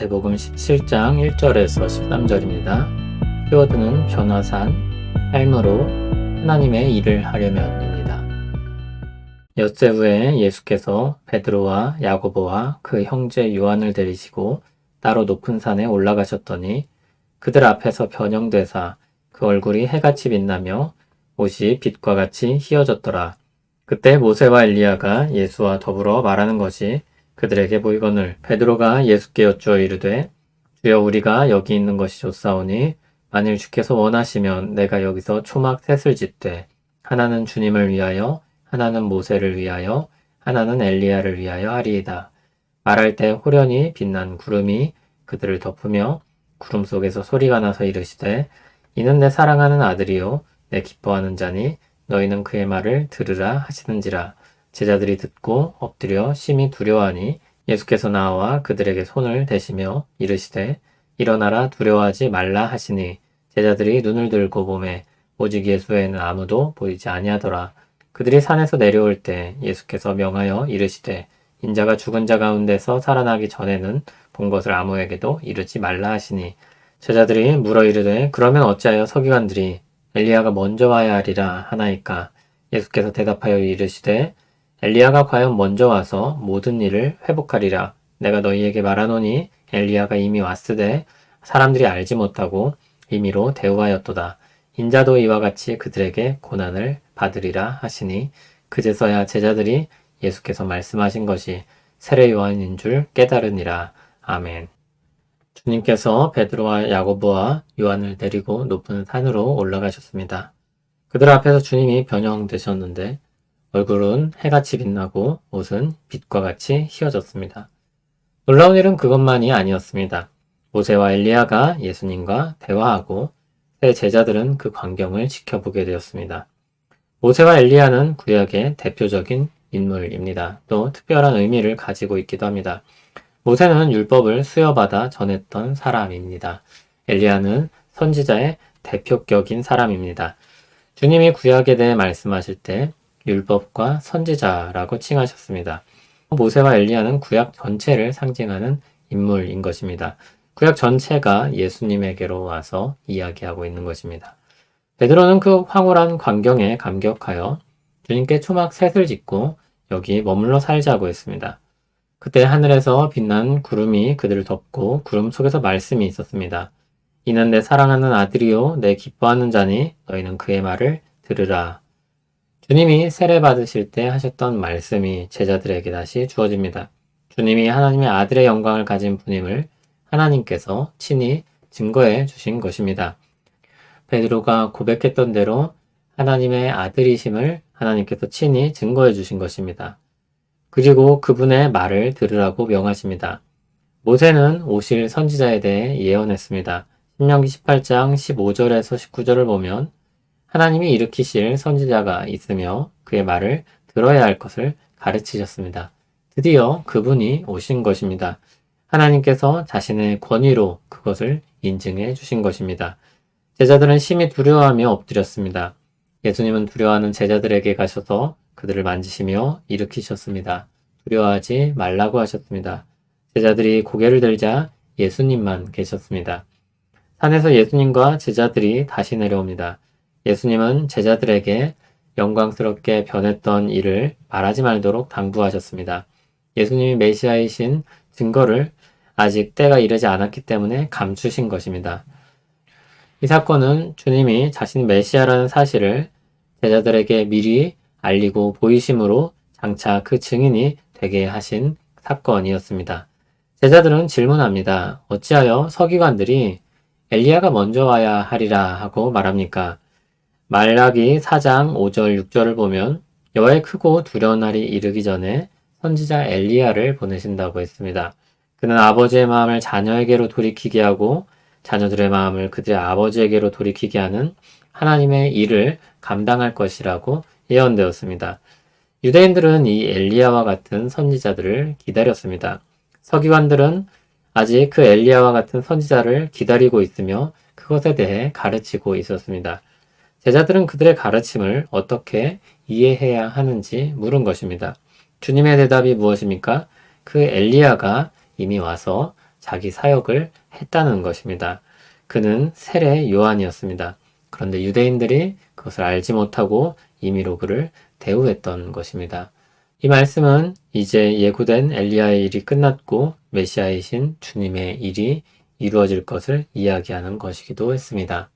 마태복음 17장 1절에서 13절입니다. 키워드는 변화산, 삶으로 하나님의 일을 하려면입니다. 엿새 후에 예수께서 베드로와 야고보와 그 형제 요한을 데리시고 따로 높은 산에 올라가셨더니 그들 앞에서 변형되사 그 얼굴이 해같이 빛나며 옷이 빛과 같이 희어졌더라. 그때 모세와 엘리야가 예수와 더불어 말하는 것이 그들에게 보이거늘 베드로가 예수께 여쭈어 이르되 주여 우리가 여기 있는 것이 좋사오니 만일 주께서 원하시면 내가 여기서 초막 셋을 짓되 하나는 주님을 위하여 하나는 모세를 위하여 하나는 엘리야를 위하여 하리이다. 말할 때 호련히 빛난 구름이 그들을 덮으며 구름 속에서 소리가 나서 이르시되 이는 내 사랑하는 아들이요 내 기뻐하는 자니 너희는 그의 말을 들으라 하시는지라. 제자들이 듣고 엎드려 심히 두려워하니 예수께서 나와 그들에게 손을 대시며 이르시되 일어나라 두려워하지 말라 하시니 제자들이 눈을 들고 보매 오직 예수 외에는 아무도 보이지 아니하더라. 그들이 산에서 내려올 때 예수께서 명하여 이르시되 인자가 죽은 자 가운데서 살아나기 전에는 본 것을 아무에게도 이르지 말라 하시니 제자들이 물어 이르되 그러면 어찌하여 서기관들이 엘리야가 먼저 와야 하리라 하나이까. 예수께서 대답하여 이르시되 엘리야가 과연 먼저 와서 모든 일을 회복하리라. 내가 너희에게 말하노니 엘리야가 이미 왔으되 사람들이 알지 못하고 임의로 대우하였도다. 인자도 이와 같이 그들에게 고난을 받으리라 하시니 그제서야 제자들이 예수께서 말씀하신 것이 세례 요한인 줄 깨달으니라. 아멘. 주님께서 베드로와 야고보와 요한을 데리고 높은 산으로 올라가셨습니다. 그들 앞에서 주님이 변형되셨는데 얼굴은 해같이 빛나고 옷은 빛과 같이 희어졌습니다. 놀라운 일은 그것만이 아니었습니다. 모세와 엘리야가 예수님과 대화하고 새 제자들은 그 광경을 지켜보게 되었습니다. 모세와 엘리야는 구약의 대표적인 인물입니다. 또 특별한 의미를 가지고 있기도 합니다. 모세는 율법을 수여받아 전했던 사람입니다. 엘리야는 선지자의 대표격인 사람입니다. 주님이 구약에 대해 말씀하실 때 율법과 선지자라고 칭하셨습니다. 모세와 엘리야는 구약 전체를 상징하는 인물인 것입니다. 구약 전체가 예수님에게로 와서 이야기하고 있는 것입니다. 베드로는 그 황홀한 광경에 감격하여 주님께 초막 셋을 짓고 여기 머물러 살자고 했습니다. 그때 하늘에서 빛난 구름이 그들을 덮고 구름 속에서 말씀이 있었습니다. 이는 내 사랑하는 아들이요 내 기뻐하는 자니 너희는 그의 말을 들으라. 주님이 세례 받으실 때 하셨던 말씀이 제자들에게 다시 주어집니다. 주님이 하나님의 아들의 영광을 가진 분임을 하나님께서 친히 증거해 주신 것입니다. 베드로가 고백했던 대로 하나님의 아들이심을 하나님께서 친히 증거해 주신 것입니다. 그리고 그분의 말을 들으라고 명하십니다. 모세는 오실 선지자에 대해 예언했습니다. 신명기 18장 15절에서 19절을 보면 하나님이 일으키실 선지자가 있으며 그의 말을 들어야 할 것을 가르치셨습니다. 드디어 그분이 오신 것입니다. 하나님께서 자신의 권위로 그것을 인증해 주신 것입니다. 제자들은 심히 두려워하며 엎드렸습니다. 예수님은 두려워하는 제자들에게 가셔서 그들을 만지시며 일으키셨습니다. 두려워하지 말라고 하셨습니다. 제자들이 고개를 들자 예수님만 계셨습니다. 산에서 예수님과 제자들이 다시 내려옵니다. 예수님은 제자들에게 영광스럽게 변했던 일을 말하지 말도록 당부하셨습니다. 예수님이 메시아이신 증거를 아직 때가 이르지 않았기 때문에 감추신 것입니다. 이 사건은 주님이 자신이 메시아라는 사실을 제자들에게 미리 알리고 보이심으로 장차 그 증인이 되게 하신 사건이었습니다. 제자들은 질문합니다. 어찌하여 서기관들이 엘리야가 먼저 와야 하리라 하고 말합니까? 말라기 4장 5절 6절을 보면 여호와의 크고 두려운 날이 이르기 전에 선지자 엘리야를 보내신다고 했습니다. 그는 아버지의 마음을 자녀에게로 돌이키게 하고 자녀들의 마음을 그들의 아버지에게로 돌이키게 하는 하나님의 일을 감당할 것이라고 예언되었습니다. 유대인들은 이 엘리야와 같은 선지자들을 기다렸습니다. 서기관들은 아직 그 엘리야와 같은 선지자를 기다리고 있으며 그것에 대해 가르치고 있었습니다. 제자들은 그들의 가르침을 어떻게 이해해야 하는지 물은 것입니다. 주님의 대답이 무엇입니까? 그 엘리야가 이미 와서 자기 사역을 했다는 것입니다. 그는 세례 요한이었습니다. 그런데 유대인들이 그것을 알지 못하고 임의로 그를 대우했던 것입니다. 이 말씀은 이제 예고된 엘리야의 일이 끝났고 메시아이신 주님의 일이 이루어질 것을 이야기하는 것이기도 했습니다.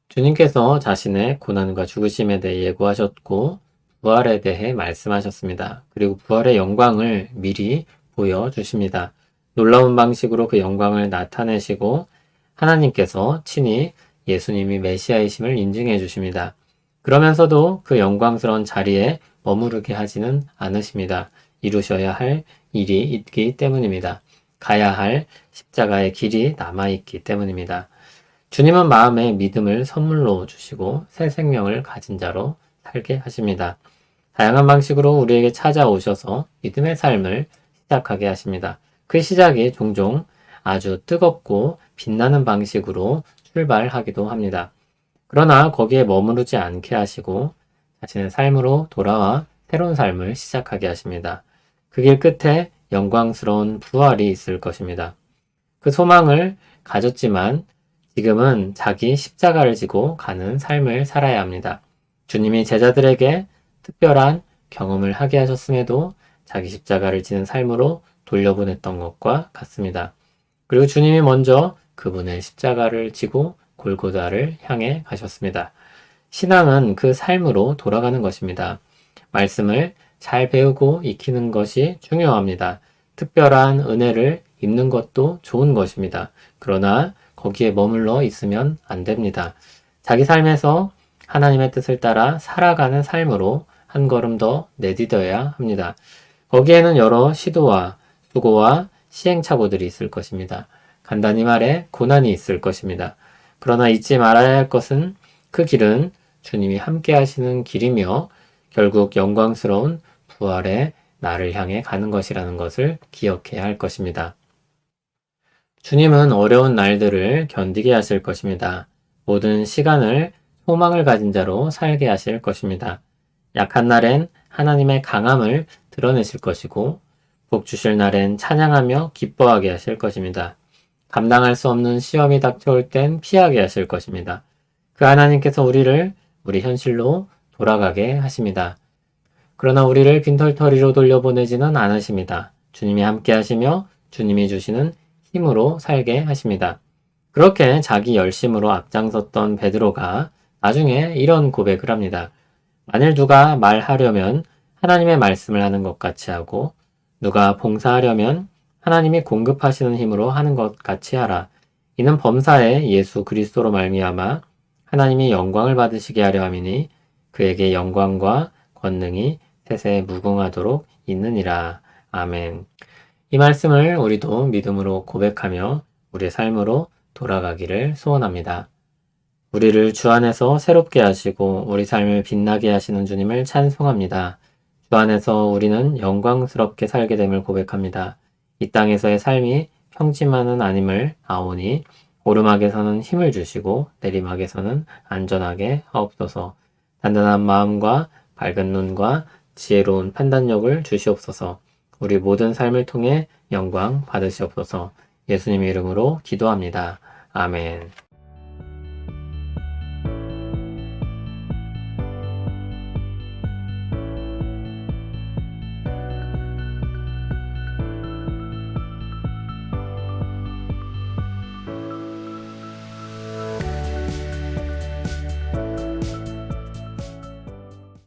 주님께서 자신의 고난과 죽으심에 대해 예고하셨고 부활에 대해 말씀하셨습니다. 그리고 부활의 영광을 미리 보여주십니다. 놀라운 방식으로 그 영광을 나타내시고 하나님께서 친히 예수님이 메시아이심을 인증해 주십니다. 그러면서도 그 영광스러운 자리에 머무르게 하지는 않으십니다. 이루셔야 할 일이 있기 때문입니다. 가야 할 십자가의 길이 남아있기 때문입니다. 주님은 마음에 믿음을 선물로 주시고 새 생명을 가진 자로 살게 하십니다. 다양한 방식으로 우리에게 찾아오셔서 믿음의 삶을 시작하게 하십니다. 그 시작이 종종 아주 뜨겁고 빛나는 방식으로 출발하기도 합니다. 그러나 거기에 머무르지 않게 하시고 자신의 삶으로 돌아와 새로운 삶을 시작하게 하십니다. 그 길 끝에 영광스러운 부활이 있을 것입니다. 그 소망을 가졌지만 지금은 자기 십자가를 지고 가는 삶을 살아야 합니다. 주님이 제자들에게 특별한 경험을 하게 하셨음에도 자기 십자가를 지는 삶으로 돌려보냈던 것과 같습니다. 그리고 주님이 먼저 그분의 십자가를 지고 골고다를 향해 가셨습니다. 신앙은 그 삶으로 돌아가는 것입니다. 말씀을 잘 배우고 익히는 것이 중요합니다. 특별한 은혜를 입는 것도 좋은 것입니다. 그러나 거기에 머물러 있으면 안 됩니다. 자기 삶에서 하나님의 뜻을 따라 살아가는 삶으로 한 걸음 더 내디뎌야 합니다. 거기에는 여러 시도와 수고와 시행착오들이 있을 것입니다. 간단히 말해 고난이 있을 것입니다. 그러나 잊지 말아야 할 것은 그 길은 주님이 함께 하시는 길이며 결국 영광스러운 부활의 나를 향해 가는 것이라는 것을 기억해야 할 것입니다. 주님은 어려운 날들을 견디게 하실 것입니다. 모든 시간을 소망을 가진 자로 살게 하실 것입니다. 약한 날엔 하나님의 강함을 드러내실 것이고 복 주실 날엔 찬양하며 기뻐하게 하실 것입니다. 감당할 수 없는 시험이 닥쳐올 땐 피하게 하실 것입니다. 그 하나님께서 우리를 우리 현실로 돌아가게 하십니다. 그러나 우리를 빈털터리로 돌려보내지는 않으십니다. 주님이 함께 하시며 주님이 주시는 힘으로 살게 하십니다. 그렇게 자기 열심으로 앞장섰던 베드로가 나중에 이런 고백을 합니다. 만일 누가 말하려면 하나님의 말씀을 하는 것 같이 하고 누가 봉사하려면 하나님이 공급하시는 힘으로 하는 것 같이 하라. 이는 범사에 예수 그리스도로 말미암아 하나님이 영광을 받으시게 하려 함이니 그에게 영광과 권능이 세세에 무궁하도록 있느니라. 아멘. 이 말씀을 우리도 믿음으로 고백하며 우리의 삶으로 돌아가기를 소원합니다. 우리를 주 안에서 새롭게 하시고 우리 삶을 빛나게 하시는 주님을 찬송합니다. 주 안에서 우리는 영광스럽게 살게 됨을 고백합니다. 이 땅에서의 삶이 평지만은 아님을 아오니 오르막에서는 힘을 주시고 내리막에서는 안전하게 하옵소서. 단단한 마음과 밝은 눈과 지혜로운 판단력을 주시옵소서. 우리 모든 삶을 통해 영광 받으시옵소서. 예수님의 이름으로 기도합니다. 아멘.